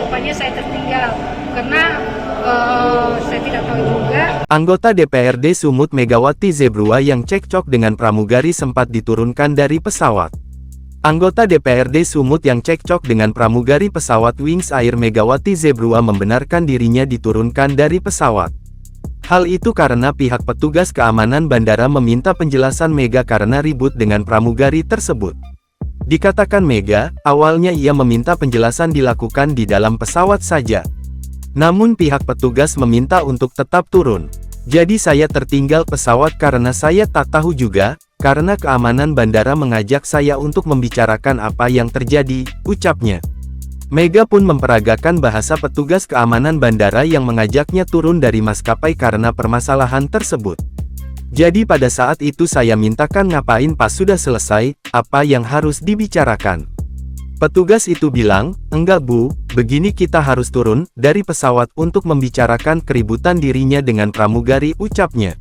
rupanya saya tertinggal karena saya tidak tahu juga. Anggota DPRD Sumut Megawati Zebrua yang cekcok dengan pramugari sempat diturunkan dari pesawat. Anggota DPRD Sumut yang cekcok dengan pramugari pesawat Wings Air Megawati Zebrua membenarkan dirinya diturunkan dari pesawat. Hal itu karena pihak petugas keamanan bandara meminta penjelasan Mega karena ribut dengan pramugari tersebut. Dikatakan Mega, awalnya ia meminta penjelasan dilakukan di dalam pesawat saja. Namun pihak petugas meminta untuk tetap turun. Jadi saya tertinggal pesawat karena saya tak tahu juga, karena keamanan bandara mengajak saya untuk membicarakan apa yang terjadi, ucapnya. Mega pun memperagakan bahasa petugas keamanan bandara yang mengajaknya turun dari maskapai karena permasalahan tersebut. Jadi pada saat itu saya mintakan ngapain pas sudah selesai, apa yang harus dibicarakan. Petugas itu bilang, enggak Bu, begini kita harus turun dari pesawat untuk membicarakan keributan dirinya dengan pramugari, ucapnya.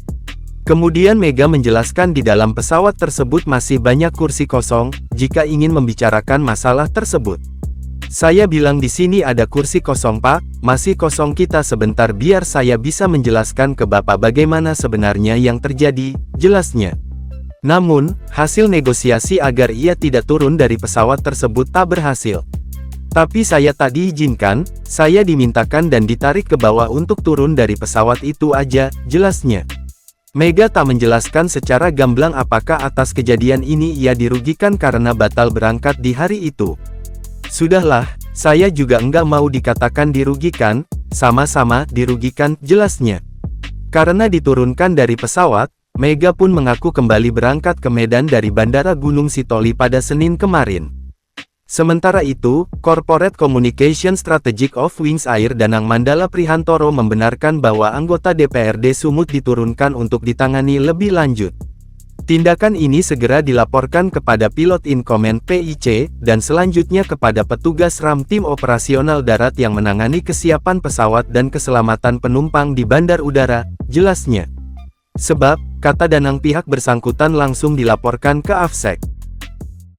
Kemudian Mega menjelaskan di dalam pesawat tersebut masih banyak kursi kosong, jika ingin membicarakan masalah tersebut. Saya bilang di sini ada kursi kosong Pak, masih kosong kita sebentar biar saya bisa menjelaskan ke Bapak bagaimana sebenarnya yang terjadi, jelasnya. Namun, hasil negosiasi agar ia tidak turun dari pesawat tersebut tak berhasil. Tapi saya tak diizinkan, saya dimintakan dan ditarik ke bawah untuk turun dari pesawat itu aja, jelasnya. Mega tak menjelaskan secara gamblang apakah atas kejadian ini ia dirugikan karena batal berangkat di hari itu. Sudahlah, saya juga enggak mau dikatakan dirugikan, sama-sama dirugikan, jelasnya. Karena diturunkan dari pesawat, Mega pun mengaku kembali berangkat ke Medan dari Bandara Gunung Sitoli pada Senin kemarin. Sementara itu, Corporate Communication Strategic of Wings Air Danang Mandala Prihantoro membenarkan bahwa anggota DPRD Sumut diturunkan untuk ditangani lebih lanjut. Tindakan ini segera dilaporkan kepada Pilot in Command PIC, dan selanjutnya kepada petugas RAM Tim Operasional Darat yang menangani kesiapan pesawat dan keselamatan penumpang di bandar udara, jelasnya. Sebab, kata Danang pihak bersangkutan langsung dilaporkan ke AFSEC.